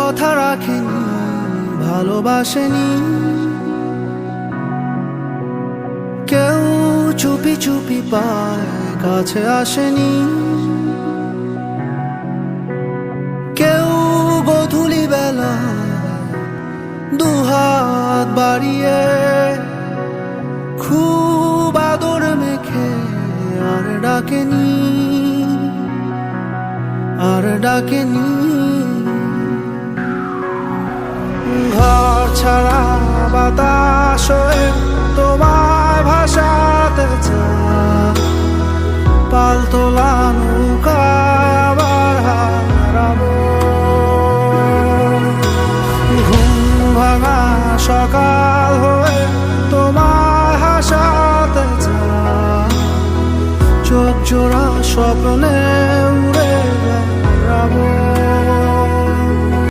কথা রাখেনি, ভালোবাসেনি। কেউ চুপি চুপি পায় কাছে আসেনি, কেউ গধূলি বেলা দুহাত বাড়িয়ে খুব আদর মেখে আর ডাকেনি, আর ডাকেনি। ঘর ছাড়া বাতাস হয়ে তোমায় ভাসাতে চায়, পালতোলা নৌকায় আবার হারাবো। ঘুম ভাঙা সকাল হয়ে তোমায় হাসাতে চায়, চোখ জোড়া স্বপ্নে